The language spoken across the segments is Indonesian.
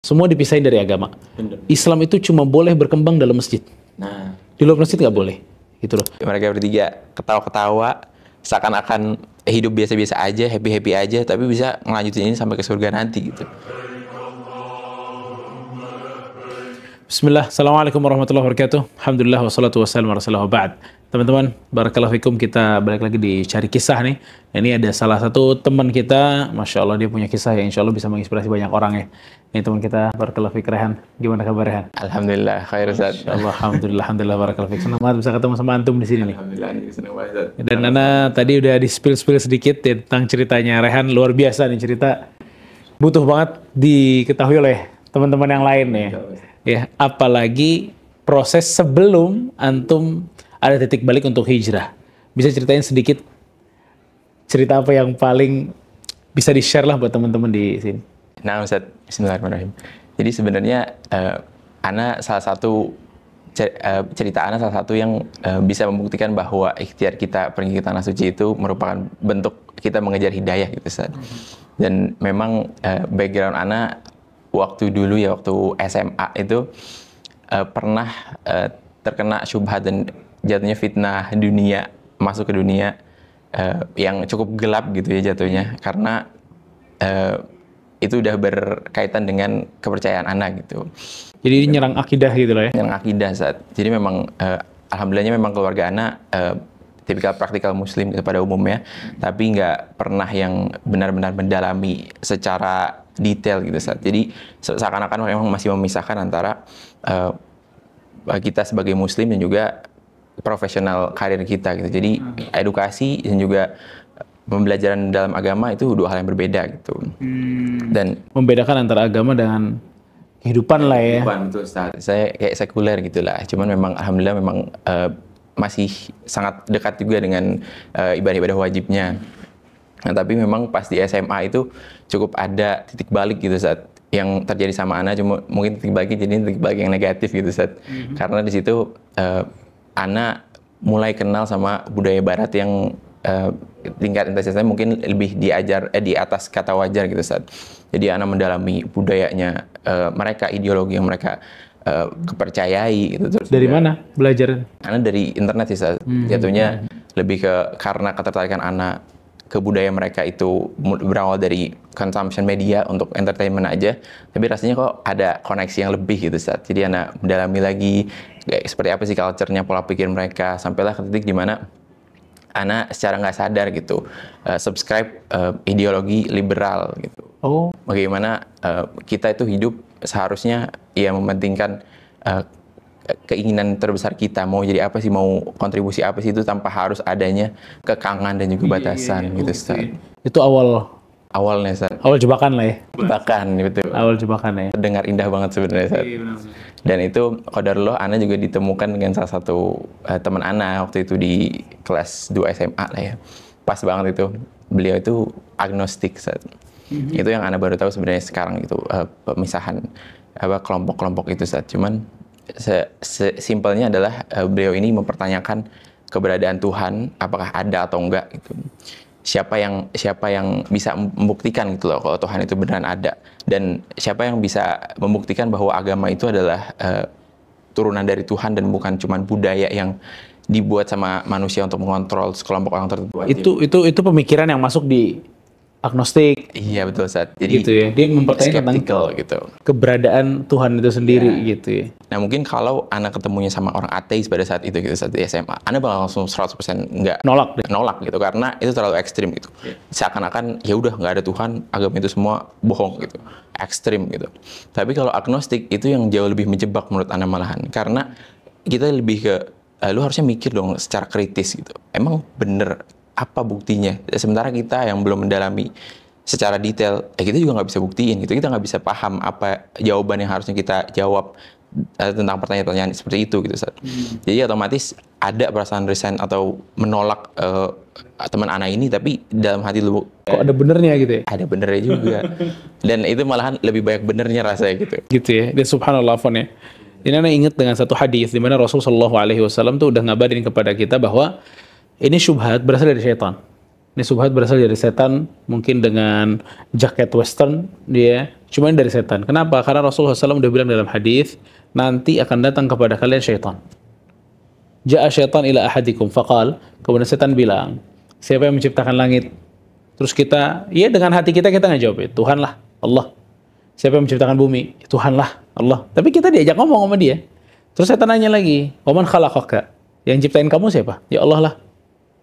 Semua dipisahin dari agama. Bener. Islam itu cuma boleh berkembang dalam masjid. Nah, Di luar masjid nggak boleh. Gitu loh. mereka bertiga ketawa-ketawa, seakan-akan hidup biasa-biasa aja, happy-happy aja, tapi bisa ngelanjutin ini sampai ke surga nanti gitu. Bismillah, Assalamualaikum warahmatullahi wabarakatuh. Alhamdulillah, wassalatu wassalamu ala rasulillah wa ba'd. Teman-teman, barakallahu fikum, kita balik lagi di Cari Kisah nih. Ini ada salah satu teman kita, Masya Allah dia punya kisah yang insya Allah bisa menginspirasi banyak orang ya. Ini teman kita, barakallahu fik, Rehan. Gimana kabar Rehan? Alhamdulillah, khair Ustaz. Masya Allah, alhamdulillah, barakallahu fik. Senang banget bisa ketemu sama antum di sini nih. Alhamdulillah, senang banget Ustaz. Dan Nana tadi udah di spill sedikit ya, tentang ceritanya Rehan, luar biasa nih cerita. Butuh banget diketahui oleh teman-teman yang lain ya. Ya, apalagi proses sebelum antum ada titik balik untuk hijrah. Bisa ceritain sedikit cerita apa yang paling bisa di-share lah buat teman-teman di sini. Nah Ustaz, bismillahirrahmanirrahim. Jadi sebenarnya Ana salah satu cerita Ana salah satu yang bisa membuktikan bahwa ikhtiar kita pergi ke tanah suci itu merupakan bentuk kita mengejar hidayah gitu Ustaz. Dan memang background Ana waktu dulu ya, waktu SMA itu pernah terkena syubhat dan jatuhnya fitnah dunia, masuk ke dunia yang cukup gelap gitu ya jatuhnya, karena itu udah berkaitan dengan kepercayaan anak gitu. Jadi nyerang akidah gitu lah ya? Nyerang akidah saat. Jadi memang alhamdulillahnya memang keluarga anak tipikal praktikal muslim gitu pada umumnya, tapi nggak pernah yang benar-benar mendalami secara detail gitu saat. Jadi seakan-akan memang masih memisahkan antara kita sebagai muslim dan juga profesional karir kita gitu. Jadi edukasi dan juga pembelajaran dalam agama itu dua hal yang berbeda gitu. Dan membedakan antara agama dengan kehidupan lah ya. Kehidupan, betul Ustaz. Saya kayak sekuler gitulah. Cuman memang alhamdulillah memang masih sangat dekat juga dengan ibadah-ibadah wajibnya. Nah, tapi memang pas di SMA itu cukup ada titik balik gitu saat yang terjadi sama Ana, cuma mungkin titik baliknya jadi titik balik yang negatif gitu saat. Karena di situ Ana mulai kenal sama budaya barat yang tingkat intensitasnya mungkin lebih diajar di atas kata wajar gitu saat. Jadi Ana mendalami budayanya mereka, ideologi yang mereka kepercayai gitu. Terus Dari juga, mana belajar? Ana dari internet sih Ustaz. Jatuhnya lebih ke karena ketertarikan Ana ke budaya mereka itu berawal dari consumption media untuk entertainment aja, tapi rasanya kok ada koneksi yang lebih gitu Ustaz. Jadi Ana mendalami lagi kayak seperti apa sih culture-nya, pola pikir mereka, sampailah ke titik di mana Ana secara nggak sadar gitu subscribe ideologi liberal gitu. Oh, Bagaimana kita itu hidup seharusnya ya mementingkan keinginan terbesar kita, mau jadi apa sih, mau kontribusi apa sih, itu tanpa harus adanya kekangan dan juga batasan gitu Ustaz. itu Awalnya Ustaz. awal jebakan lah ya. Bahkan betul. Awal jebakan ya. Terdengar indah banget sebenarnya Ustaz. Dan itu qadarullah Ana juga ditemukan dengan salah satu teman Ana waktu itu di kelas 2 SMA lah ya. Pas banget itu. Beliau itu agnostik Ustaz. Itu yang Ana baru tahu sebenarnya sekarang itu pemisahan kelompok-kelompok itu Ustaz. Cuman simpelnya adalah beliau ini mempertanyakan keberadaan Tuhan, apakah ada atau enggak gitu. Siapa yang bisa membuktikan gitu loh kalau Tuhan itu beneran ada, dan siapa yang bisa membuktikan bahwa agama itu adalah turunan dari Tuhan dan bukan cuma budaya yang dibuat sama manusia untuk mengontrol sekelompok orang tertentu aja. Itu pemikiran yang masuk di agnostik. Iya betul Ustaz. Jadi Gitu ya. Dia mempertanyakan tentang skeptical gitu. keberadaan Tuhan itu sendiri gitu ya. Nah mungkin kalau anak ketemunya sama orang ateis pada saat itu gitu, saat di SMA, Anda bakal langsung 100% nggak nolak gitu, karena itu terlalu ekstrim gitu. Seakan-akan ya udah nggak ada Tuhan, agama itu semua bohong gitu, ekstrim gitu. Tapi kalau agnostik itu yang jauh lebih menjebak menurut Anda malahan, karena kita lebih ke lu harusnya mikir dong secara kritis gitu. Emang bener apa buktinya? Sementara kita yang belum mendalami secara detail, kita juga nggak bisa buktiin gitu. Kita nggak bisa paham apa jawaban yang harusnya kita jawab tentang pertanyaan-pertanyaan seperti itu gitu Ustaz. Jadi otomatis ada perasaan resign atau menolak teman anak ini, tapi dalam hati lu Kok ada benernya gitu ya? ada benernya juga. Dan itu malahan lebih banyak benernya rasanya gitu. Gitu ya. Dan subhanallah Fon ya. Ini Anda ingat dengan satu hadis di mana Rasulullah SAW tuh udah ngabarin kepada kita bahwa ini syubhat berasal dari syaitan. Ini subhat berasal dari setan, mungkin dengan jaket western dia, cuma ini dari setan. Kenapa? Karena Rasulullah SAW udah bilang dalam hadis, nanti akan datang kepada kalian syaitan. Ja'a syaitan ila ahadikum faqal, kemudian setan bilang, siapa yang menciptakan langit? Terus kita, ya dengan hati kita nggak jawab, Tuhan lah, Allah. Siapa yang menciptakan bumi? Tuhan lah, Allah. Tapi kita diajak ngomong sama dia. Terus setan nanya lagi, "Waman khalaqaka?" Yang ciptain kamu siapa? Ya Allah lah.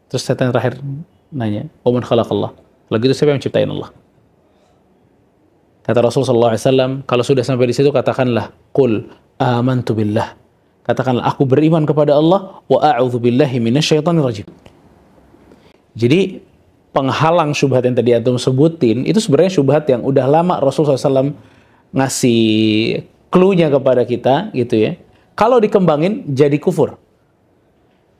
Terus setan terakhir nanya, "Waman khalaqallah?" Lagi itu siapa yang ciptain Allah? Kata Rasulullah SAW, kalau sudah sampai di situ katakanlah, "Qul amantu billah." Katakanlah, aku beriman kepada Allah, wa a'udzu billahi minasyaitonir rajim. Jadi penghalang syubhat yang tadi antum sebutin, itu sebenarnya syubhat yang udah lama Rasulullah SAW ngasih clue-nya kepada kita, gitu ya. Kalau dikembangin, jadi kufur.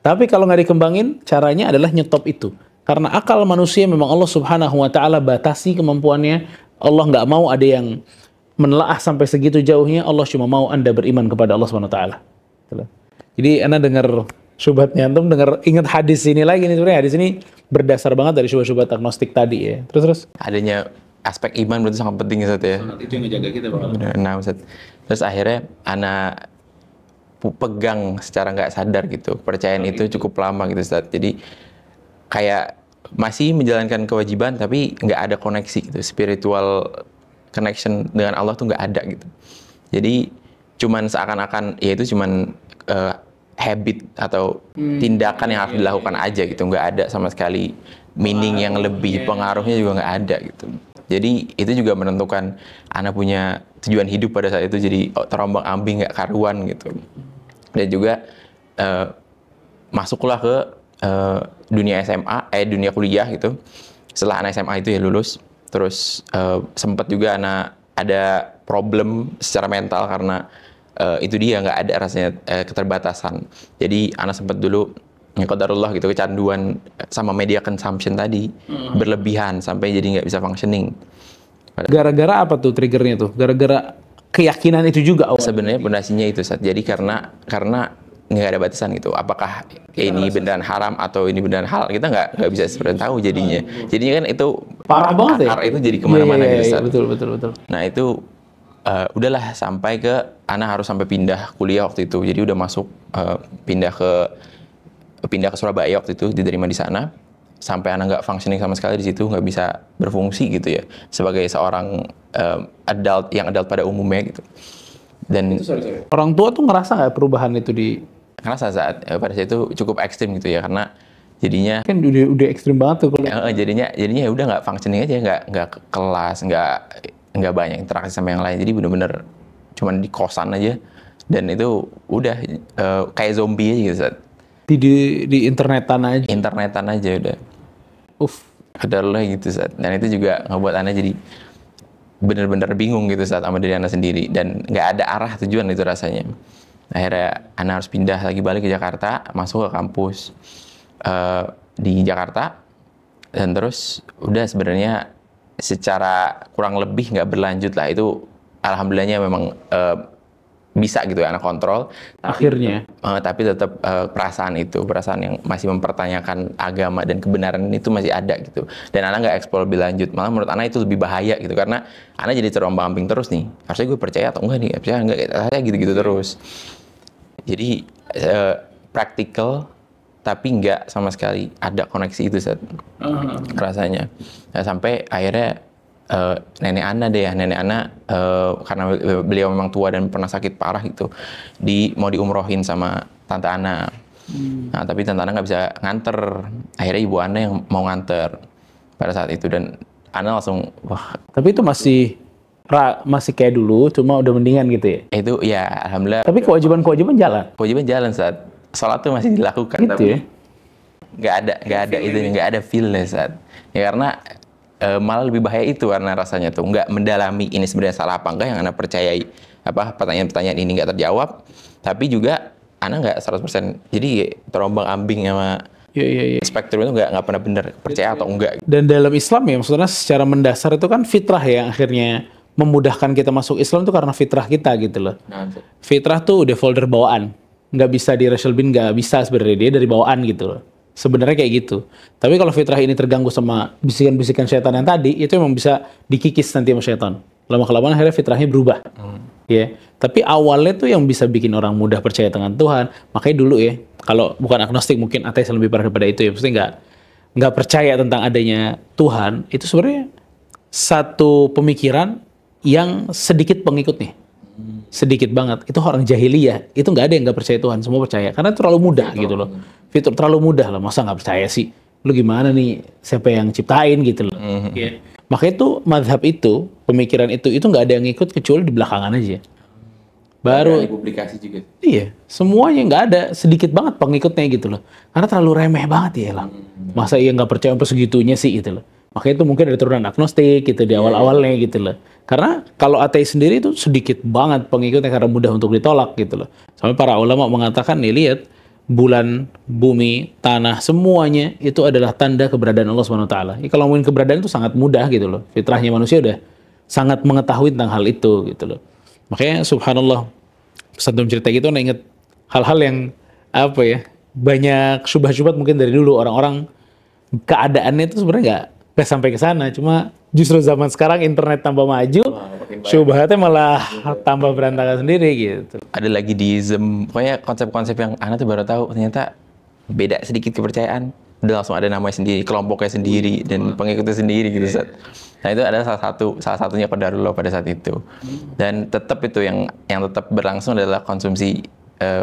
Tapi kalau nggak dikembangin, caranya adalah nyetop itu. Karena akal manusia memang Allah Subhanahu wa Ta'ala batasi kemampuannya. Allah nggak mau ada yang menelaah sampai segitu jauhnya. Allah cuma mau Anda beriman kepada Allah Subhanahu wa Ta'ala. Jadi Anda dengar syubhatnya, antum dengar, ingat hadis ini lagi nih. Sebenarnya hadis ini berdasar banget dari syubhat-syubhat agnostik tadi ya. Terus. Adanya aspek iman berarti sangat penting Ustaz ya. Itu yang ngejaga kita Bang. Nah Ustaz. Terus akhirnya anak pegang secara nggak sadar gitu. Kepercayaan itu cukup lama gitu Ustaz. Jadi kayak masih menjalankan kewajiban tapi nggak ada koneksi gitu. Spiritual connection dengan Allah tuh nggak ada gitu. Jadi cuman seakan-akan ya itu cuman habit atau tindakan yang harus dilakukan aja gitu, nggak ada sama sekali meaning yang lebih, pengaruhnya juga nggak ada gitu. Jadi itu juga menentukan anak punya tujuan hidup pada saat itu, jadi terombang-ambing nggak karuan gitu. Dan juga masuklah ke dunia SMA, dunia kuliah gitu. Setelah anak SMA itu ya lulus, terus sempat juga anak ada problem secara mental karena itu dia nggak ada rasanya keterbatasan. Jadi anak sempat dulu qadarullah gitu kecanduan sama media consumption tadi berlebihan sampai jadi nggak bisa functioning. Gara-gara apa tuh triggernya tuh? Gara-gara keyakinan itu juga awal. Sebenarnya pondasinya itu Ustaz. Jadi karena nggak ada batasan gitu. Apakah ini beneran haram atau ini beneran halal, kita nggak bisa sebenarnya tahu jadinya. Jadinya kan itu parah banget ya. Itu jadi kemana-mana gitu Ustaz. Betul. Nah itu udahlah sampai ke anak harus sampai pindah kuliah waktu itu. Jadi udah masuk pindah ke Surabaya waktu itu, diterima di sana. Sampai anak nggak functioning sama sekali di situ, nggak bisa berfungsi gitu ya sebagai seorang adult pada umumnya gitu. Dan orang tua tuh ngerasa nggak perubahan itu karena saat pada saat itu cukup ekstrim gitu ya, karena jadinya kan udah ekstrim banget tuh kalau jadinya ya udah nggak functioning aja, nggak ke kelas, nggak banyak interaksi sama yang lain, jadi bener-bener cuman di kosan aja, dan itu udah kayak zombie aja gitu Zat. di internetan aja udah adalah gitu Zat. Dan itu juga ngebuat Ana jadi bener-bener bingung gitu saat sama diri Ana sendiri, dan nggak ada arah tujuan itu rasanya. Akhirnya Ana harus pindah lagi balik ke Jakarta, masuk ke kampus di Jakarta, dan terus udah sebenarnya secara kurang lebih nggak berlanjut lah itu. Alhamdulillahnya memang bisa gitu ya anak kontrol akhirnya. Tapi tetap perasaan yang masih mempertanyakan agama dan kebenaran itu masih ada gitu. Dan anak nggak eksplor lebih lanjut. Malah menurut anak itu lebih bahaya gitu, karena anak jadi terombang-ambing terus nih. Harusnya gue percaya atau enggak nih? Percaya enggak? Saya gitu-gitu terus. Jadi praktikal tapi nggak sama sekali ada koneksi itu rasanya. Nah, sampai akhirnya nenek Ana karena beliau memang tua dan pernah sakit parah gitu, mau diumrohin sama tante Ana. Nah, tapi tante Ana nggak bisa nganter, akhirnya ibu Ana yang mau nganter pada saat itu, dan Ana langsung wah. Tapi itu masih kayak dulu, cuma udah mendingan gitu ya? Itu ya alhamdulillah. Tapi kewajiban jalan saat sholat tuh masih dilakukan gitu tapi ya? nggak ada feel-nya saat ya, karena malah lebih bahaya itu karena rasanya tuh nggak mendalami ini sebenarnya salah apa enggak yang Ana percayai, pertanyaan-pertanyaan ini nggak terjawab, tapi juga Ana nggak 100% jadi terombang-ambing sama spektrum itu nggak pernah benar percaya atau enggak. Dan dalam Islam ya maksudnya secara mendasar itu kan fitrah yang akhirnya memudahkan kita masuk Islam itu karena fitrah kita gitu loh. Fitrah tuh udah folder bawaan, nggak bisa di racial bin, nggak bisa sebenarnya, dia dari bawaan gitu loh. Sebenarnya kayak gitu. Tapi kalau fitrah ini terganggu sama bisikan-bisikan syaitan yang tadi, itu memang bisa dikikis nanti sama syaitan. Lama-kelamaan akhirnya fitrahnya berubah. Ya. Tapi awalnya tuh yang bisa bikin orang mudah percaya dengan Tuhan. Makanya dulu ya, kalau bukan agnostik mungkin ateis lebih parah daripada itu ya. Maksudnya nggak percaya tentang adanya Tuhan, itu sebenarnya satu pemikiran yang sedikit pengikutnya. Sedikit banget. Itu orang jahiliyah. Itu nggak ada yang nggak percaya Tuhan. Semua percaya. Karena itu terlalu mudah gitu loh. Fitur terlalu mudah lah. Masa nggak percaya sih? Lu gimana nih? Siapa yang ciptain gitu loh. Ya. Makanya itu madhab itu, pemikiran itu nggak ada yang ikut kecuali di belakangan aja. Baru publikasi juga. iya, semuanya nggak ada, sedikit banget pengikutnya gitu loh. Karena terlalu remeh banget ya lah. Masa iya nggak percaya sampai segitunya sih gitu loh. Makanya itu mungkin ada turunan agnostik gitu di awal-awalnya gitu loh. Karena kalau ateis sendiri itu sedikit banget pengikutnya karena mudah untuk ditolak gitu loh. Sampai para ulama mengatakan nih lihat bulan, bumi, tanah semuanya itu adalah tanda keberadaan Allah Subhanahu wa taala. Ya, kalau ngomongin keberadaan itu sangat mudah gitu loh. Fitrahnya manusia udah sangat mengetahui tentang hal itu gitu loh. Makanya subhanallah pesan cerita gitu nah inget hal-hal yang apa ya banyak syubhat-syubhat mungkin dari dulu orang-orang keadaannya itu sebenarnya nggak sampai ke sana, cuma justru zaman sekarang internet tambah maju, syubhatnya malah tambah berantakan sendiri gitu. Ada lagi deism, pokoknya konsep-konsep yang Ana tuh baru tahu ternyata beda sedikit kepercayaan, udah langsung ada namanya sendiri, kelompoknya sendiri dan pengikutnya sendiri gitu Ustaz. Nah itu ada salah satunya qadarullah pada saat itu. Dan tetap itu yang tetap berlangsung adalah konsumsi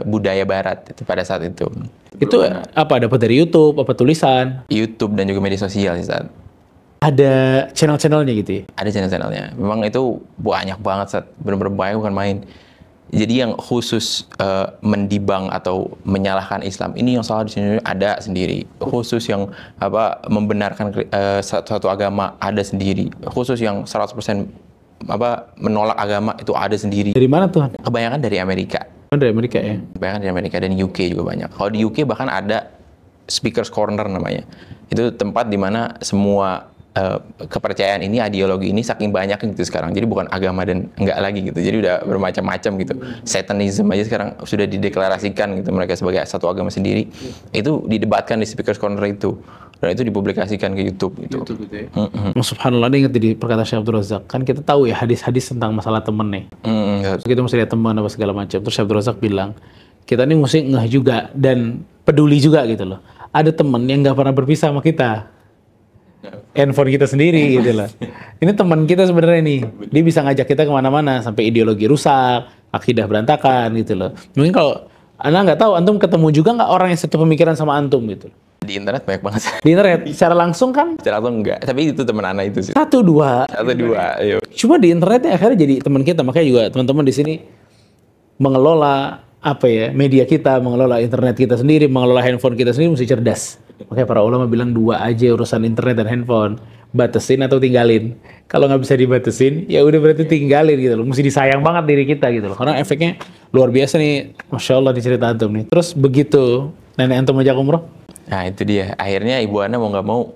budaya barat itu pada saat itu. Itu apa dapat dari YouTube, apa tulisan? YouTube dan juga media sosial sih Ustaz. Ada channel-channelnya gitu ya? Ada channel-channelnya. Memang itu banyak banget Ustaz, benar-benar banyak bukan main. Jadi yang khusus mendibang atau menyalahkan Islam ini yang salah di sini ada sendiri. Khusus yang membenarkan suatu agama ada sendiri. Khusus yang 100% menolak agama itu ada sendiri. Dari mana tuh? Kebanyakan dari Amerika. Oh, dari Amerika ya. Kebanyakan dari Amerika dan UK juga banyak. Kalau di UK bahkan ada Speaker's Corner namanya. Itu tempat di mana semua kepercayaan ini, ideologi ini saking banyak gitu sekarang. Jadi bukan agama dan enggak lagi gitu. Jadi udah bermacam-macam gitu. Satanism aja sekarang sudah dideklarasikan gitu mereka sebagai satu agama sendiri. Itu didebatkan di Speaker's Corner itu. Dan itu dipublikasikan ke YouTube gitu. YouTube gitu ya. Subhanallah, ini ingat di perkataan Syekh Abdul Razak. Kan kita tahu ya hadis-hadis tentang masalah temen nih. Kita mesti lihat teman apa segala macam. Terus Syekh Abdul Razak bilang, kita ini mesti ngeh juga dan peduli juga gitu loh. Ada temen yang nggak pernah berpisah sama kita. Handphone kita sendiri gitu loh. Ini teman kita sebenarnya nih. Dia bisa ngajak kita kemana-mana sampai ideologi rusak, akidah berantakan gitu loh. Mungkin kalau Anda nggak tahu, antum ketemu juga nggak orang yang satu pemikiran sama antum gitu. Di internet banyak banget. Di internet secara langsung kan? Secara langsung enggak. Tapi itu teman Ana itu sih. Satu dua. Ayo. Cuma di internetnya akhirnya jadi teman kita. Makanya juga teman-teman di sini mengelola media kita, mengelola internet kita sendiri, mengelola handphone kita sendiri mesti cerdas. Makanya para ulama bilang dua aja urusan internet dan handphone, batasin atau tinggalin. Kalau nggak bisa dibatasin, ya udah berarti tinggalin gitu loh. Mesti disayang banget diri kita gitu loh. Karena efeknya luar biasa nih, masya Allah di cerita antum nih. Terus begitu nenek antum ajak umroh? Nah itu dia. Akhirnya ibu Ana mau nggak mau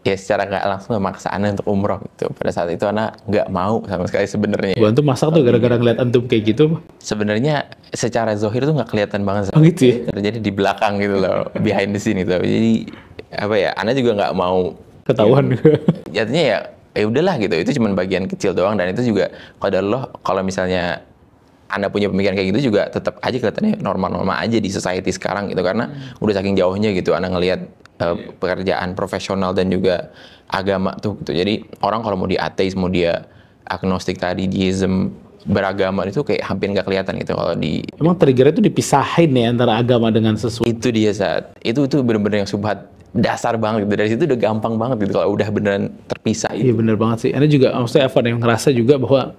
ya secara nggak langsung memaksa Ana untuk umroh gitu. Pada saat itu Ana nggak mau sama sekali sebenarnya. Ibu antum masak tuh gara-gara ngeliat antum kayak gitu? Sebenarnya secara zohir tuh nggak kelihatan banget. Oh gitu ya? Terjadi di belakang gitu loh, behind the scene gitu. Jadi Ana juga nggak mau ketahuan. Jadinya ya udahlah gitu. Itu cuma bagian kecil doang dan itu juga qadarullah kalau misalnya Anda punya pemikiran kayak gitu juga tetap aja kelihatannya normal-normal aja di society sekarang gitu karena udah saking jauhnya gitu Anda ngelihat pekerjaan profesional dan juga agama tuh gitu. Jadi orang kalau mau dia ateis, mau dia agnostik tadi, deism, beragama itu kayak hampir nggak kelihatan gitu kalau di. Emang triggernya itu dipisahin ya antara agama dengan sesuatu. Itu dia saat itu bener-bener yang subhat dasar banget gitu. Dari situ udah gampang banget gitu kalau udah beneran terpisah. Iya bener banget sih. Anda juga maksudnya Evan yang ngerasa juga bahwa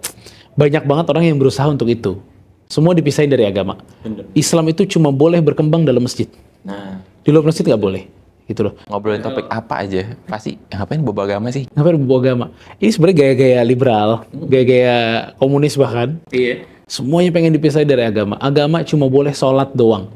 banyak banget orang yang berusaha untuk itu. Semua dipisahin dari agama. Bener. Islam itu cuma boleh berkembang dalam masjid. Nah, di luar masjid nggak boleh. Gitu loh. Ngobrolin topik apa aja, pasti ngapain bawa agama sih? Ngapain bawa agama? Ini sebenarnya gaya-gaya liberal, gaya-gaya komunis bahkan. Iya. Semuanya pengen dipisahin dari agama. Agama cuma boleh sholat doang.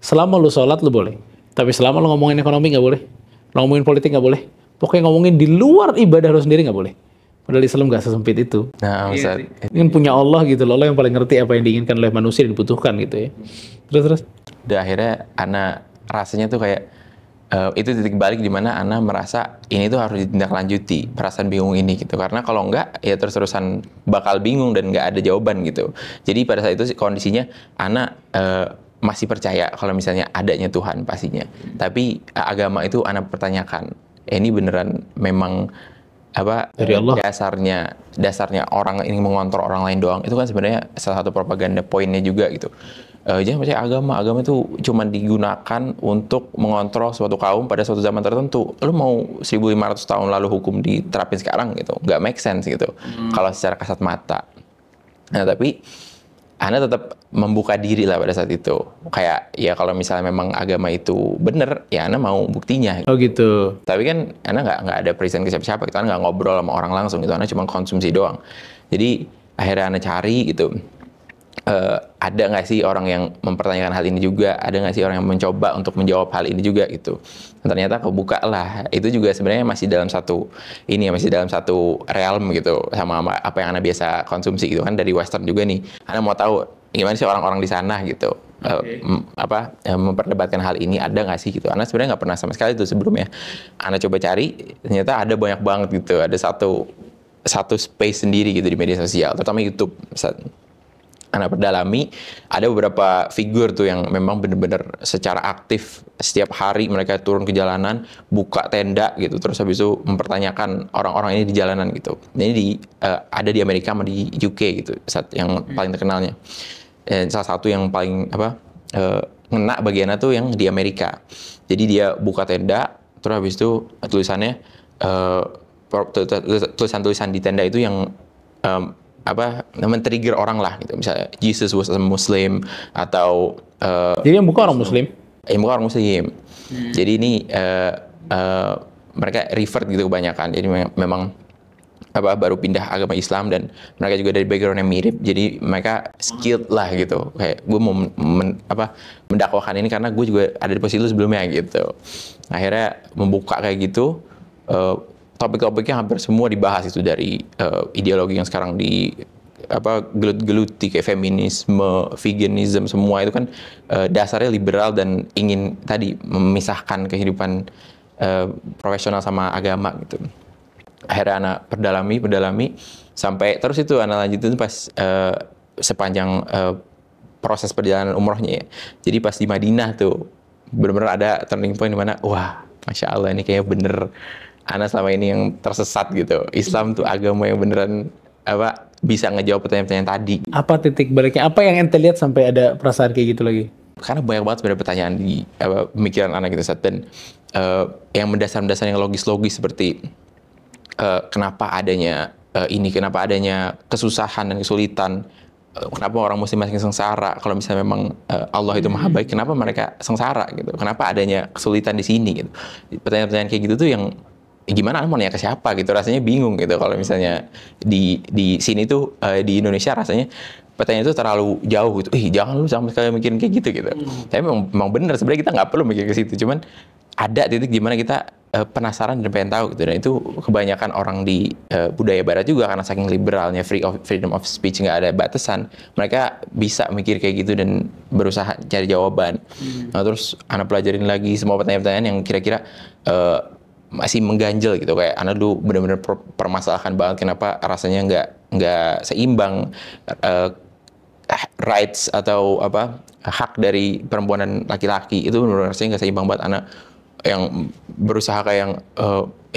Selama lu sholat lu boleh. Tapi selama lu ngomongin ekonomi nggak boleh. Ngomongin politik nggak boleh. Pokoknya ngomongin di luar ibadah lu sendiri nggak boleh. Padahal Islam nggak sesempit itu. Nah, Ustaz. Ini kan punya Allah gitu loh. Allah yang paling ngerti apa yang diinginkan oleh manusia dan dibutuhkan gitu ya. Terus. Udah akhirnya Ana rasanya tuh kayak itu titik balik di mana Ana merasa ini tuh harus ditindaklanjuti perasaan bingung ini gitu, karena kalau enggak ya terus-terusan bakal bingung dan nggak ada jawaban gitu. Jadi pada saat itu kondisinya Ana masih percaya kalau misalnya adanya Tuhan pastinya, tapi agama itu Ana pertanyakan, ini beneran memang apa Dari Allah. dasarnya orang ini mengontrol orang lain doang, itu kan sebenarnya salah satu propaganda poinnya juga gitu. Jangan percaya agama itu cuma digunakan untuk mengontrol suatu kaum pada suatu zaman tertentu. Lu mau 1500 tahun lalu hukum diterapin sekarang gitu, nggak make sense gitu kalau secara kasat mata. Nah tapi Ana tetap membuka diri lah pada saat itu, kayak ya kalau misalnya memang agama itu bener ya Ana mau buktinya. Oh gitu. Tapi kan Ana nggak ada present ke siapa-siapa gitu, Ana nggak ngobrol sama orang langsung gitu, Ana cuma konsumsi doang. Jadi akhirnya Ana cari gitu, ada nggak sih orang yang mempertanyakan hal ini juga, ada nggak sih orang yang mencoba untuk menjawab hal ini juga gitu. Dan ternyata kebuka lah, itu juga sebenarnya masih dalam satu realm gitu, sama apa yang Ana biasa konsumsi gitu kan, dari western juga nih. Ana mau tahu gimana sih orang-orang di sana gitu. Memperdebatkan hal ini ada nggak sih gitu. Ana sebenarnya nggak pernah sama sekali itu sebelumnya. Ana coba cari, ternyata ada banyak banget gitu. Ada satu space sendiri gitu di media sosial, terutama YouTube. Ana perdalami, ada beberapa figur tuh yang memang benar-benar secara aktif setiap hari mereka turun ke jalanan, buka tenda gitu, terus habis itu mempertanyakan orang-orang ini di jalanan gitu. Ini ada di Amerika sama di UK gitu, yang paling terkenalnya. Dan salah satu yang paling ngena bagiannya tuh yang di Amerika. Jadi dia buka tenda, terus habis itu tulisannya tulisan-tulisan di tenda itu yang men-trigger orang lah gitu. Misalnya Jesus was a Muslim atau Jadi yang buka orang Muslim? Yang buka orang Muslim. Jadi ini mereka revert gitu kebanyakan. Jadi memang baru pindah agama Islam dan mereka juga dari background yang mirip. Jadi mereka skilled lah gitu. Kayak gue mau mendakwakan ini karena gue juga ada di posisi itu sebelumnya gitu. Akhirnya membuka kayak gitu. Topik-topiknya hampir semua dibahas itu, dari ideologi yang sekarang gelut-geluti kayak feminisme, veganism, semua itu kan dasarnya liberal dan ingin tadi memisahkan kehidupan profesional sama agama gitu. Akhirnya Ana perdalami sampai terus itu Ana lanjutin pas sepanjang proses perjalanan umrohnya ya. Jadi pas di Madinah tuh benar-benar ada turning point di mana wah, Masya Allah ini kayaknya bener Ana selama ini yang tersesat gitu. Islam tuh agama yang beneran bisa ngejawab pertanyaan-pertanyaan tadi. Apa titik baliknya? Apa yang ente lihat sampai ada perasaan kayak gitu lagi? Karena banyak banget sebenarnya pertanyaan di pemikiran anak gitu, dan yang mendasar-mendasar yang logis-logis seperti kenapa adanya kenapa adanya kesusahan dan kesulitan, kenapa orang muslim masih sengsara, kalau misalnya memang Allah itu maha baik, kenapa mereka sengsara gitu, kenapa adanya kesulitan di sini gitu. Pertanyaan-pertanyaan kayak gitu tuh yang gimana mau nanya ke siapa gitu, rasanya bingung gitu. Kalau misalnya di sini tuh di Indonesia rasanya pertanyaan itu terlalu jauh gitu. Jangan lu sama sekali mikirin kayak gitu gitu. Tapi memang bener sebenarnya kita nggak perlu mikir ke situ. Cuman ada titik di mana kita penasaran dan pengen tahu gitu. Dan itu kebanyakan orang di budaya barat juga, karena saking liberalnya freedom of speech, nggak ada batasan. Mereka bisa mikir kayak gitu dan berusaha cari jawaban. Nah, terus Ana pelajarin lagi semua pertanyaan-pertanyaan yang kira-kira masih mengganjel gitu, kayak Ana dulu benar-benar permasalahkan banget kenapa rasanya nggak seimbang rights atau hak dari perempuan dan laki-laki itu benar-benar rasanya nggak seimbang banget. Ana yang berusaha kayak yang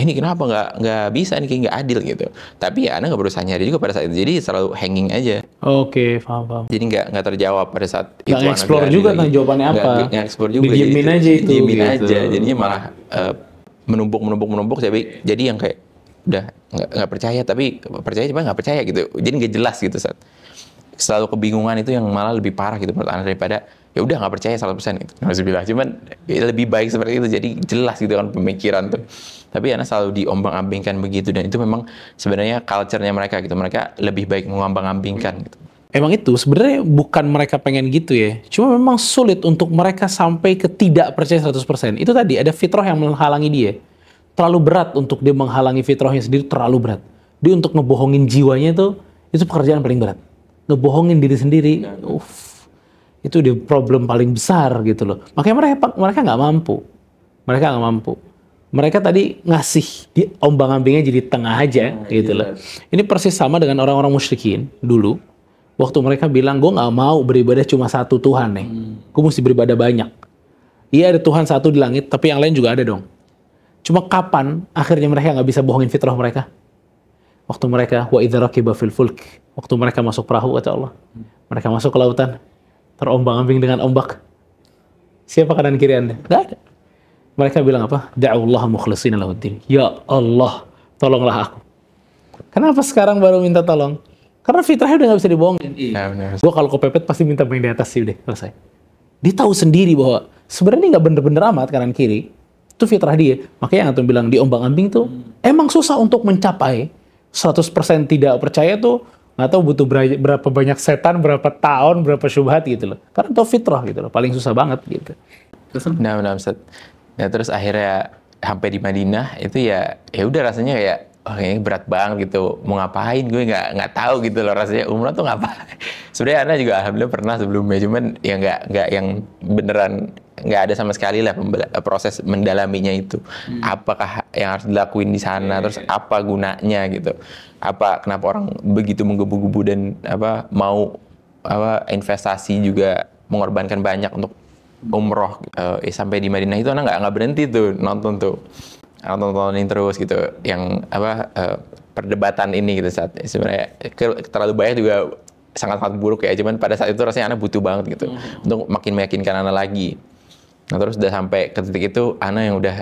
ini kenapa nggak bisa, ini kayak nggak adil gitu. Tapi ya Ana nggak berusaha nyari juga pada saat itu, jadi selalu hanging aja. Oke, paham. Jadi nggak terjawab pada saat itu. Nggak explore juga tentang jawabannya apa. Nggak explore juga. Didiemin aja itu. Didiemin gitu. aja. Jadinya malah menumpuk. Jadi yang kayak udah nggak percaya, tapi percaya cuma nggak percaya gitu. Jadi nggak jelas gitu saat. Selalu kebingungan itu yang malah lebih parah gitu menurut Ana daripada ya udah nggak percaya 100% gitu. Alhamdulillah. Cuman ya lebih baik seperti itu. Jadi jelas gitu kan pemikiran tuh. Tapi Ana selalu diombang-ambingkan begitu, dan itu memang sebenarnya culture-nya mereka gitu. Mereka lebih baik mengombang-ambingkan gitu. Emang itu sebenarnya bukan mereka pengen gitu ya. Cuma memang sulit untuk mereka sampai ke tidak percaya 100%. Itu tadi ada fitrah yang menghalangi dia. Terlalu berat untuk dia menghalangi fitrahnya sendiri, terlalu berat. Dia untuk ngebohongin jiwanya itu pekerjaan paling berat. Ngebohongin diri sendiri, itu dia problem paling besar gitu loh. Makanya mereka nggak mampu. Mereka nggak mampu. Mereka tadi ngasih di ombang-ambingnya jadi tengah aja, gitu loh. Ini persis sama dengan orang-orang musyrikin dulu. Waktu mereka bilang, gue nggak mau beribadah cuma satu Tuhan nih. Gue mesti beribadah banyak. Iya ada Tuhan satu di langit, tapi yang lain juga ada dong. Cuma kapan akhirnya mereka nggak bisa bohongin fitrah mereka? Waktu mereka, wa idza raqiba fil fulk. Waktu mereka masuk perahu, kata Allah. Mereka masuk ke lautan, terombang-ambing dengan ombak. Siapa kanan kiri Anda? Nggak ada. Mereka bilang apa? Da'ullaha mukhlishina lahuddin. Ya Allah, tolonglah aku. Kenapa sekarang baru minta tolong? Karena fitrahnya udah nggak bisa dibohongin. Gue kalau kepepet pasti minta yang di atas sih udah selesai. Dia tahu sendiri bahwa sebenarnya nggak bener-bener amat kanan kiri. Itu fitrah dia. Makanya yang antum bilang diombang-ambing tuh emang susah untuk mencapai 100% tidak percaya tuh. Nggak tahu butuh berapa banyak setan, berapa tahun, berapa syubhat gitu loh. Karena itu fitrah gitu loh. Paling susah banget gitu. Nah, Ustaz. Ya terus akhirnya sampai di Madinah itu ya udah rasanya kayak kayaknya berat banget gitu, mau ngapain gue nggak tahu gitu loh rasanya umrah tuh ngapain. Sebenarnya Ana juga alhamdulillah pernah sebelumnya, cuman ya nggak yang beneran nggak ada sama sekali lah proses mendalaminya itu. Apakah yang harus dilakuin di sana, terus apa gunanya gitu, kenapa orang begitu menggebu-gebu dan mau investasi juga mengorbankan banyak untuk umroh. Sampai di Madinah itu anak nggak berhenti tuh nontonin terus gitu yang perdebatan ini gitu saat sebenarnya terlalu banyak juga sangat buruk ya, cuman pada saat itu rasanya anak butuh banget gitu untuk makin meyakinkan anak lagi. Nah terus udah sampai ke titik itu anak yang udah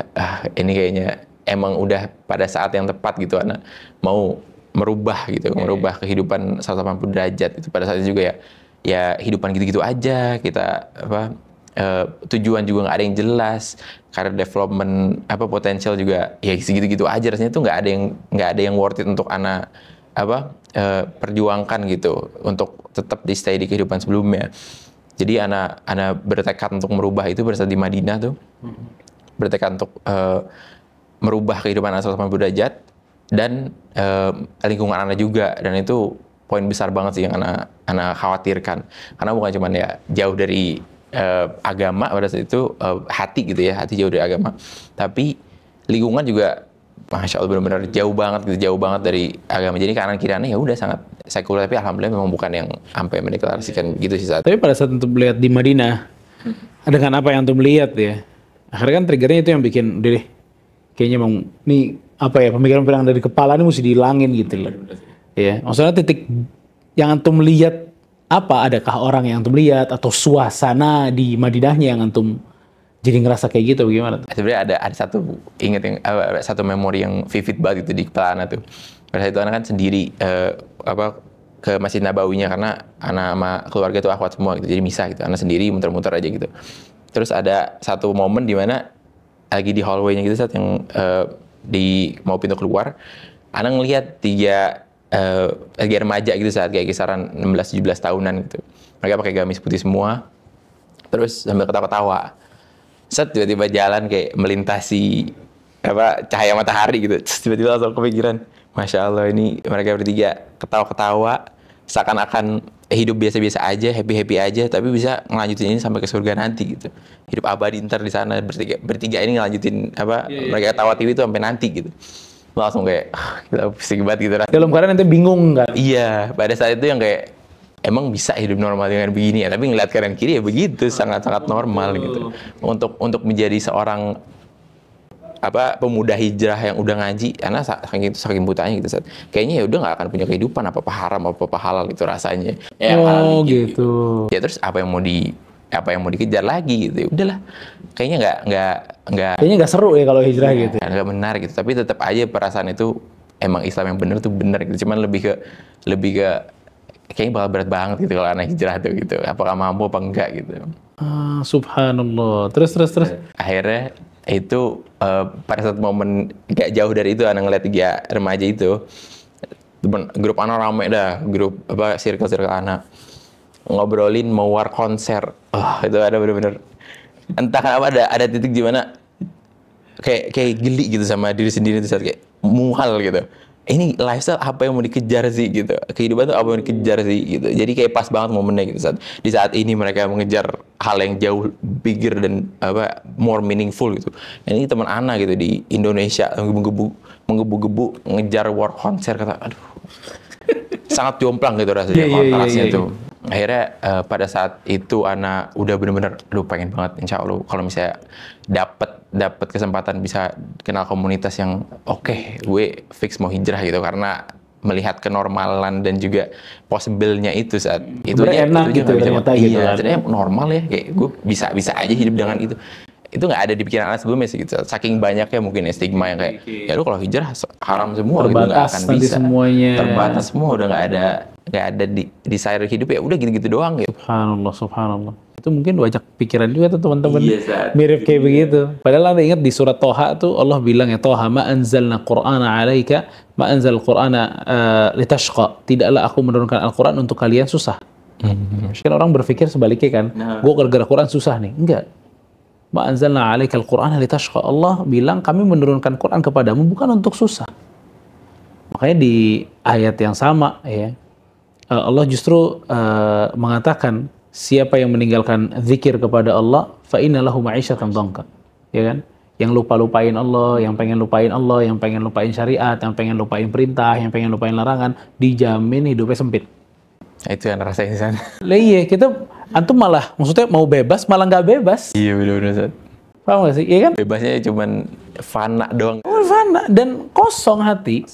ini kayaknya emang udah pada saat yang tepat gitu anak mau merubah gitu, merubah kehidupan 180 derajat itu. Pada saat itu juga ya hidupan gitu-gitu aja kita tujuan juga nggak ada yang jelas, karir development potensial juga ya segitu-gitu aja, rasanya tuh nggak ada yang worth it untuk anak perjuangkan gitu untuk tetap di stay di kehidupan sebelumnya. Jadi anak bertekad untuk merubah itu pada saat di Madinah tuh, bertekad untuk merubah kehidupan anak 180 derajat dan lingkungan anak juga, dan itu poin besar banget sih yang anak khawatirkan, karena bukan cuma ya jauh dari agama pada saat itu, hati gitu ya, hati jauh dari agama, tapi lingkungan juga Masya Allah benar-benar jauh banget dari agama. Jadi kanan kiriannya ya udah sangat sekuler, tapi alhamdulillah memang bukan yang sampai mendeklarasikan gitu sih saat. Tapi pada saat untuk melihat di Madinah, dengan apa yang antum lihat ya, akhirnya kan triggernya itu yang bikin udah deh, kayaknya emang nih pemikiran-pemikiran dari kepala ini mesti dihilangin gitu loh. Ya, maksudnya titik yang antum lihat apa, adakah orang yang antum lihat atau suasana di Madinahnya yang antum jadi ngerasa kayak gitu bagaimana? Sebenarnya ada satu memori yang vivid banget itu di kepala anak tuh. Pada saat itu anak kan sendiri ke Masjid Nabawinya karena anak sama keluarga tuh akhwat semua gitu. Jadi misah gitu. Anak sendiri muter-muter aja gitu. Terus ada satu momen di mana lagi di hallway-nya gitu saat yang mau pintu keluar, anak ngelihat lagi remaja gitu saat kayak kisaran 16-17 tahunan gitu. Mereka pakai gamis putih semua. Terus sambil ketawa-ketawa. Tiba-tiba jalan kayak melintasi cahaya matahari gitu. Terus tiba-tiba langsung kepikiran, Masya Allah ini mereka bertiga ketawa-ketawa seakan-akan hidup biasa-biasa aja, happy-happy aja, tapi bisa ngelanjutin ini sampai ke surga nanti gitu. Hidup abadi ntar di sana bertiga ini ngelanjutin mereka ketawa TV itu sampai nanti gitu. Langsung kayak gila, pusing banget gitu. Dalam keadaan nanti bingung kan? Iya, pada saat itu yang kayak emang bisa hidup normal dengan begini ya, tapi ngeliat kanan kiri ya begitu, sangat-sangat normal gitu. Untuk menjadi seorang pemuda hijrah yang udah ngaji, karena saking butanya gitu, kayaknya ya udah nggak akan punya kehidupan apa halal gitu rasanya. Ya, gitu. Ya terus apa yang mau dikejar lagi gitu, ya udahlah. Kayaknya nggak seru ya kalau hijrah gitu. Nggak benar gitu, tapi tetap aja perasaan itu emang Islam yang benar tuh benar gitu. Cuman lebih ke kayaknya bakal berat banget gitu kalau anak hijrah tuh gitu. Apakah mampu apa enggak gitu. Subhanallah. Terus. Akhirnya itu pada saat momen gak jauh dari itu anak ngeliat 3 remaja itu, grup anak rame dah, grup circle anak ngobrolin mau war konser. Itu ada bener-bener entah kenapa ada titik di mana kayak geli gitu sama diri sendiri tuh saat kayak muhal gitu. ini lifestyle apa yang mau dikejar sih gitu, kehidupan tuh apa yang mau dikejar sih gitu. Jadi kayak pas banget momennya gitu, di saat ini mereka mengejar hal yang jauh bigger dan apa more meaningful gitu. Dan ini teman Ana gitu di Indonesia menggebu-gebu ngejar war konser, kata aduh sangat jomplang gitu rasanya kontrasnya tuh. Akhirnya pada saat itu Ana udah bener-bener aduh pengen banget insya Allah kalau misalnya dapat kesempatan bisa kenal komunitas yang oke, gue fix mau hijrah gitu, karena melihat kenormalan dan juga possible-nya itu saat itu aja enak gitu ternyata gitu iya, ternyata normal ya, kayak gue bisa aja hidup dengan itu nggak ada di pikiran anak sebelumnya sih gitu. Saking banyaknya mungkin ya stigma yang kayak ya lu kalau hijrah haram semua gitu, nggak akan bisa semuanya. Terbatas semua, udah nggak ada di desire hidup, ya udah gitu doang gitu. Subhanallah. Itu mungkin banyak pikiran juga tuh teman-teman, mirip kayak begitu. Padahal Anda ingat di surat Toha tuh Allah bilang ya, Toha ma anzalna qur'ana alaika ma anzal qur'ana litashqa. Tidaklah aku menurunkan Al-Quran untuk kalian susah. Mungkin orang berpikir sebaliknya kan, gue gara-gara Quran susah nih. Enggak. Ma anzalna alaika al-Qur'ana litashqa. Allah bilang kami menurunkan Quran kepadamu bukan untuk susah. Makanya di ayat yang sama ya, Allah justru mengatakan siapa yang meninggalkan zikir kepada Allah fa inna lahu ma'isyatan dhanka. Ya kan? Yang lupain Allah, yang pengen lupain Allah, yang pengen lupain syariat, yang pengen lupain perintah, yang pengen lupain larangan, dijamin hidupnya sempit. Itu yang rasain di sana. Lah iya, kita antum malah maksudnya mau bebas malah nggak bebas. Iya benar-benar. Paham gak sih? Iya kan? Bebasnya cuman fana doang. Oh, fana dan kosong hati.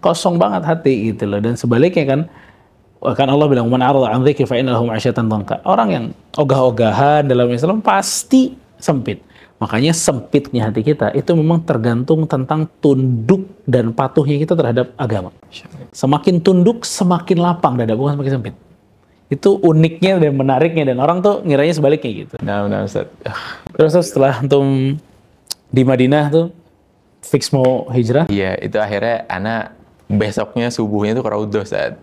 Kosong banget hati gitu loh. Dan sebaliknya kan Allah bilang man a'rada 'an dzikri fa inna lahu ma'isyatan dhanka. Orang yang ogah-ogahan dalam Islam pasti sempit. Makanya sempitnya hati kita itu memang tergantung tentang tunduk dan patuhnya kita terhadap agama. Semakin tunduk, semakin lapang dada, bukan semakin sempit. Itu uniknya dan menariknya, dan orang tuh ngiranya sebaliknya gitu. Nah, Ustaz. Terus setelah antum di Madinah tuh fix mau hijrah? Iya, itu akhirnya Ana besoknya subuhnya tuh ke Raudhah, Ustaz.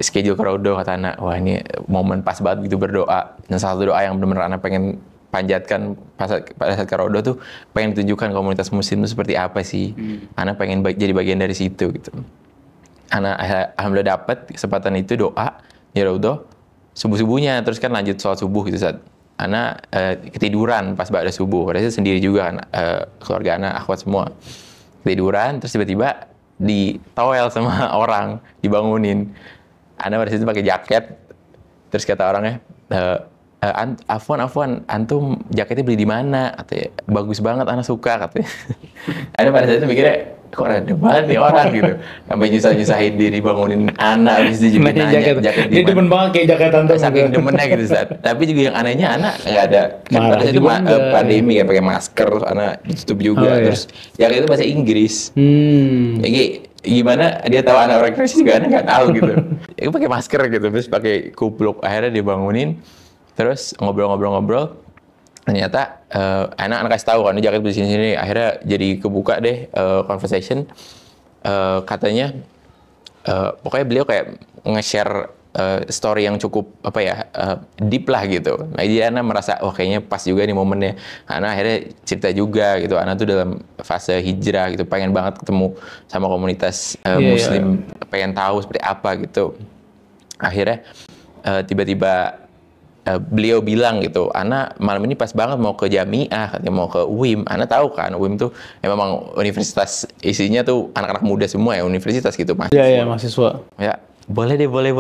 Schedule ke Raudhah, kata Ana, wah ini momen pas banget gitu berdoa. Dan salah satu doa yang benar-benar Ana pengen panjatkan pada saat ke Raudhah tuh, pengen tunjukkan komunitas muslim itu seperti apa sih. Ana pengen jadi bagian dari situ gitu. Ana alhamdulillah dapat kesempatan itu doa di Raudhah subuh-subuhnya, terus kan lanjut sholat subuh gitu saat Ana ketiduran pas ba'da subuh. Padahal sendiri juga kan, keluarga Ana, akhwat semua ketiduran, terus tiba-tiba ditowel sama orang, dibangunin. Ana pada situ pakai jaket, terus kata orangnya, Afwan, antum jaketnya beli di mana? Katanya, bagus banget, Ana suka katanya. Ana pada saat itu mikirnya, kok random banget nih orang gitu. Sampai nyusah-nyusahin diri bangunin Ana, habis itu juga nanya jaket di mana. Dia demen banget kayak jaket antum. Saking demennya gitu, Ustaz. Tapi juga yang anehnya Ana nggak ada. Kan pada saat itu pandemi ya, pakai masker, terus Ana ditutup juga. Terus jaket itu bahasa Inggris. Jadi gimana dia tahu Ana orang Inggris juga Ana nggak tahu gitu. Dia pakai masker gitu, terus pakai kupluk. Akhirnya dia bangunin. Terus ngobrol-ngobrol, ternyata anak kasih tahu kan, jaket di sini. Akhirnya jadi kebuka deh conversation. Katanya, pokoknya beliau kayak nge-share story yang cukup deep lah gitu. Nah, jadi Ana merasa, wah kayaknya pas juga nih momennya. Ana akhirnya cerita juga gitu. Ana tuh dalam fase hijrah gitu, pengen banget ketemu sama komunitas Muslim, pengen tahu seperti apa gitu. Akhirnya tiba-tiba beliau bilang gitu, Ana malam ini pas banget mau ke Jamiah, katanya mau ke UIM. Ana tahu kan, UIM tuh ya memang universitas isinya tuh anak-anak muda semua ya, universitas gitu, mahasiswa. Iya, mahasiswa. Ya, boleh deh, boleh.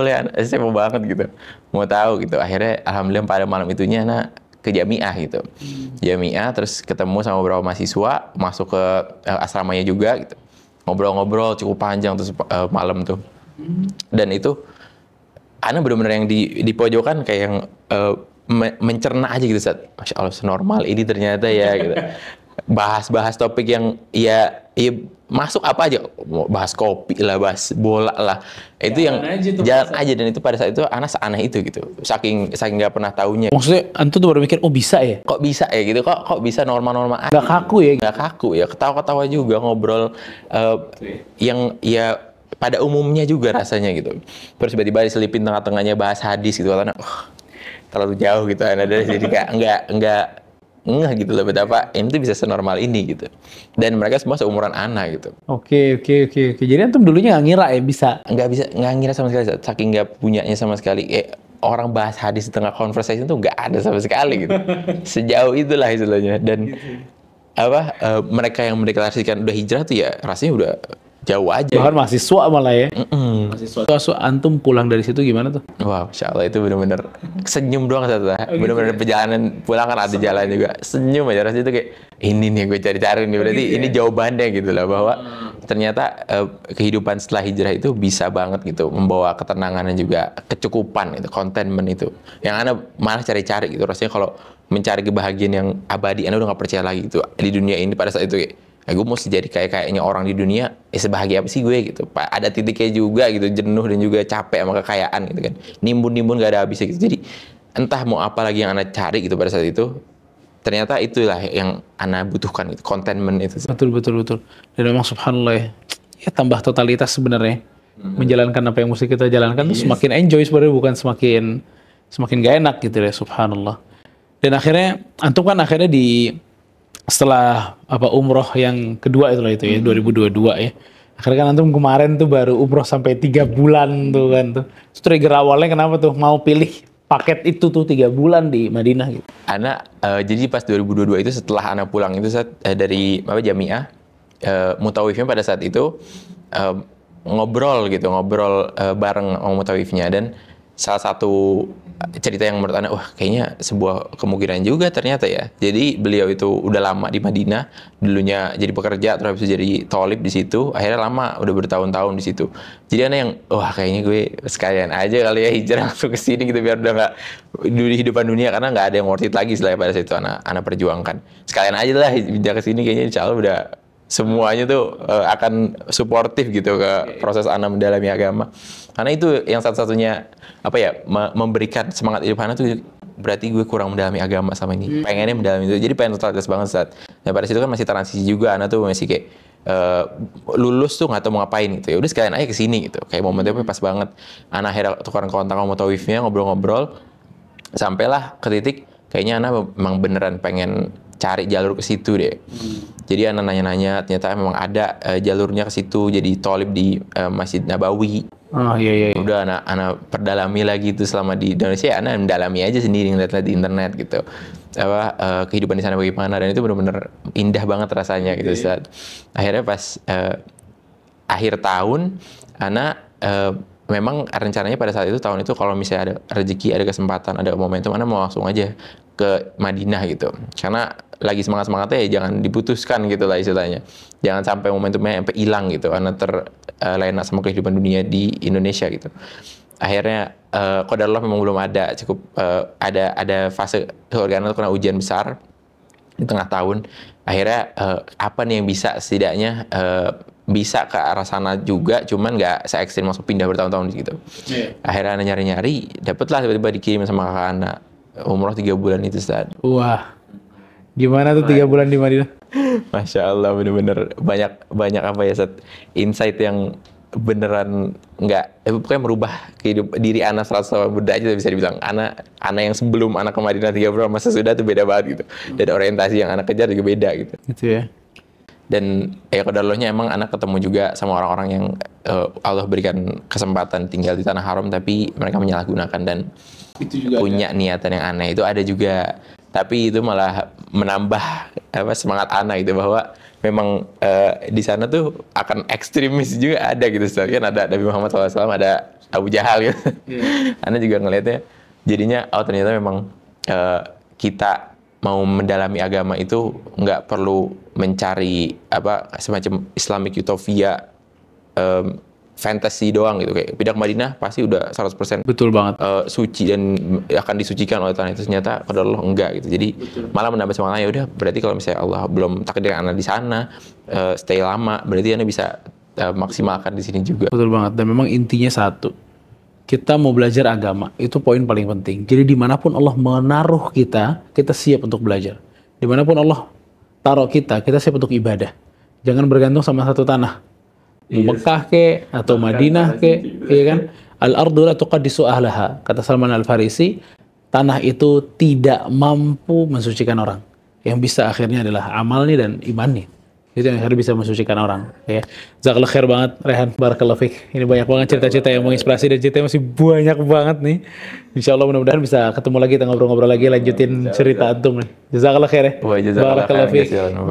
Saya mau banget gitu, mau tahu gitu. Akhirnya alhamdulillah pada malam itunya Ana ke Jamiah gitu. Jamiah, terus ketemu sama beberapa mahasiswa, masuk ke asramanya juga gitu. Ngobrol-ngobrol cukup panjang terus malam tuh. Dan itu Ana benar-benar yang di pojokan kayak yang mencerna aja gitu, Ustaz. Masya Allah, senormal ini ternyata ya gitu. Bahas topik yang ya masuk apa aja, bahas kopi lah, bahas bola lah. Itu yang jalan aja, dan itu pada saat itu Ana seaneh itu gitu. Saking nggak pernah taunya. Maksudnya antum tuh baru mikir, oh bisa ya? Kok bisa ya gitu? Kok bisa normal-normal aja? Nggak kaku ya? Nggak kaku ya, ketawa-ketawa juga, ngobrol yang ya pada umumnya juga rasanya gitu. Terus tiba-tiba diselipin tengah-tengahnya bahas hadis gitu, karena terlalu jauh gitu. Ada jadi kayak ngeh gitu loh betapa ini tuh bisa senormal ini gitu. Dan mereka semua seumuran Ana gitu. Oke. Jadi antum dulunya nggak ngira ya bisa. Nggak ngira sama sekali, saking nggak punyanya sama sekali. Orang bahas hadis di tengah conversation tuh nggak ada sama sekali gitu. Sejauh itulah istilahnya. Dan mereka yang mendeklarasikan udah hijrah tuh ya rasanya udah jauh aja. Bahkan mahasiswa malah ya. Mahasiswa antum pulang dari situ gimana tuh? Wah, Masya Allah itu bener-bener senyum doang saja. Bener-bener perjalanan pulang kan ada jalan juga. Senyum aja rasanya itu kayak ini nih gue cari-cari nih. Berarti ini jawabannya gitu lah bahwa ternyata kehidupan setelah hijrah itu bisa banget gitu membawa ketenangan dan juga kecukupan itu, contentment itu. Yang Anda malah cari-cari gitu. Rasanya kalau mencari kebahagiaan yang abadi, Anda udah nggak percaya lagi gitu di dunia ini pada saat itu kayak gue mesti jadi kayaknya orang di dunia, sebahagia apa sih gue gitu. Ada titiknya juga gitu, jenuh dan juga capek sama kekayaan gitu kan. Nimbun gak ada habisnya gitu. Jadi entah mau apa lagi yang Anda cari gitu pada saat itu, ternyata itulah yang Anda butuhkan gitu, contentment itu. Betul. Dan memang subhanallah ya tambah totalitas sebenarnya. Menjalankan apa yang mesti kita jalankan tuh semakin enjoy sebenarnya, bukan semakin gak enak gitu ya, subhanallah. Dan akhirnya antum kan akhirnya setelah umroh yang kedua itu ya 2022 ya. Akhirnya kan antum kemarin tuh baru umroh sampai 3 bulan tuh kan tuh. Terus trigger awalnya kenapa tuh mau pilih paket itu tuh 3 bulan di Madinah gitu? Jadi pas 2022 itu setelah Ana pulang itu dari Jamiah, mutawifnya pada saat itu ngobrol bareng sama mutawifnya, dan salah satu cerita yang menurut Ana, wah kayaknya sebuah kemungkinan juga ternyata ya. Jadi beliau itu udah lama di Madinah, dulunya jadi pekerja, terus habis itu jadi tholib di situ, akhirnya lama, udah bertahun-tahun di situ. Jadi Ana yang, wah kayaknya gue sekalian aja kali ya hijrah langsung ke sini gitu biar udah nggak di kehidupan dunia, karena nggak ada yang worth it lagi selain pada saat itu Ana perjuangkan. Sekalian aja lah hijrah ke sini, kayaknya insya Allah udah semuanya tuh akan suportif gitu ke proses Ana mendalami agama. Karena itu yang satu-satunya memberikan semangat hidup Ana tuh, berarti gue kurang mendalami agama sama ini. Pengennya mendalami itu. Jadi pengen totalitas banget saat. Dan pada situ kan masih transisi juga, Ana tuh masih kayak lulus tuh nggak tahu mau ngapain gitu. Ya udah sekalian aja ke sini gitu. Kayak momennya pas banget. Ana akhirnya tukeran kontak sama mutawifnya, ngobrol-ngobrol. Sampailah ke titik kayaknya Ana memang beneran pengen cari jalur ke situ deh. Jadi Ana nanya-nanya, ternyata memang ada jalurnya ke situ, jadi tholib di Masjid Nabawi. Oh iya. Udah Ana perdalami lagi itu selama di Indonesia, Ana mendalami aja sendiri, ngeliat di internet gitu. Kehidupan di sana bagaimana, dan itu benar-benar indah banget rasanya gitu. Saat akhirnya pas akhir tahun, Ana memang rencananya pada saat itu, tahun itu kalau misalnya ada rezeki, ada kesempatan, ada momentum, Ana mau langsung aja ke Madinah gitu. Karena lagi semangat-semangatnya ya jangan diputuskan gitu lah istilahnya. Jangan sampai momentumnya sampai hilang gitu, Ana terlena sama kehidupan dunia di Indonesia gitu. Akhirnya qadarullah memang belum ada ada fase keluarga Ana kena ujian besar di tengah tahun. Akhirnya apa nih yang bisa setidaknya bisa ke arah sana juga, cuman nggak se-ekstrim masuk pindah bertahun-tahun gitu. Akhirnya Ana nyari-nyari, dapatlah tiba-tiba dikirim sama kakak Ana umroh 3 bulan itu, Ustaz. Wah, gimana tuh 3 bulan di Madinah? Masya Allah, bener-bener banyak Ustaz, insight yang beneran pokoknya merubah diri Ana 180 derajat bisa dibilang. Ana yang sebelum Ana ke Madinah 3 bulan masa sudah tuh beda banget gitu. Dan orientasi yang Ana kejar juga beda gitu. Gitu ya. Dan qadarullah-nya emang Ana ketemu juga sama orang-orang yang Allah berikan kesempatan tinggal di tanah haram, tapi mereka menyalahgunakan dan itu juga punya niatan yang aneh. Itu ada juga, tapi itu malah menambah semangat Ana gitu, bahwa memang di sana tuh akan ekstremis juga ada gitu. Kan ada Nabi Muhammad SAW, ada Abu Jahal gitu. Ana juga ngelihatnya jadinya ternyata memang kita mau mendalami agama itu nggak perlu mencari semacam Islamic utopia fantasy doang gitu, kayak pindah ke Madinah pasti udah 100% betul banget suci dan akan disucikan oleh tanah itu. Ternyata qadarullah enggak gitu. Jadi malah menambah semangat, ya udah berarti kalau misalnya Allah belum takdirkan Ana di sana stay lama, berarti Ana bisa maksimalkan di sini juga. Betul banget. Dan memang intinya satu, kita mau belajar agama, itu poin paling penting. Jadi dimanapun Allah menaruh kita siap untuk belajar. Dimanapun Allah taruh kita siap untuk ibadah. Jangan bergantung sama satu tanah. Mekah ke, atau Madinah ke, iya kan? Al-ardu la tuqaddisu ahlaha. Kata Salman Al-Farisi, tanah itu tidak mampu mensucikan orang. yang bisa akhirnya adalah amal nih dan iman nih. Itu yang akhirnya bisa mensucikan orang. Ya, jazakallah khair banget, Rehan. Barakallahu fiik. Ini banyak banget cerita-cerita yang menginspirasi dan ceritanya masih banyak banget nih. Insya Allah mudah-mudahan bisa ketemu lagi, kita ngobrol-ngobrol lagi, lanjutin cerita antum nih. Jazakallah khair ya. Barakallahu fiik.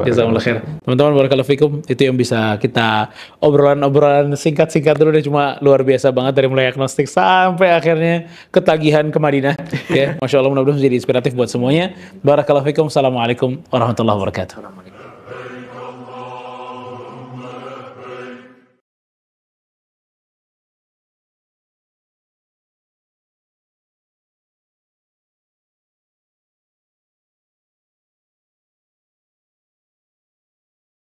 Jazakallah khair. Teman-teman, barakallahu fiikum. Itu yang bisa kita obrolan singkat-singkat dulu deh, cuma luar biasa banget dari mulai agnostik sampai akhirnya ketagihan ke Madinah. Ya, Masya Allah, mudah-mudahan menjadi inspiratif buat semuanya. Barakallahu fiikum. Assalamualaikum warahmatullahi wabarakatuh.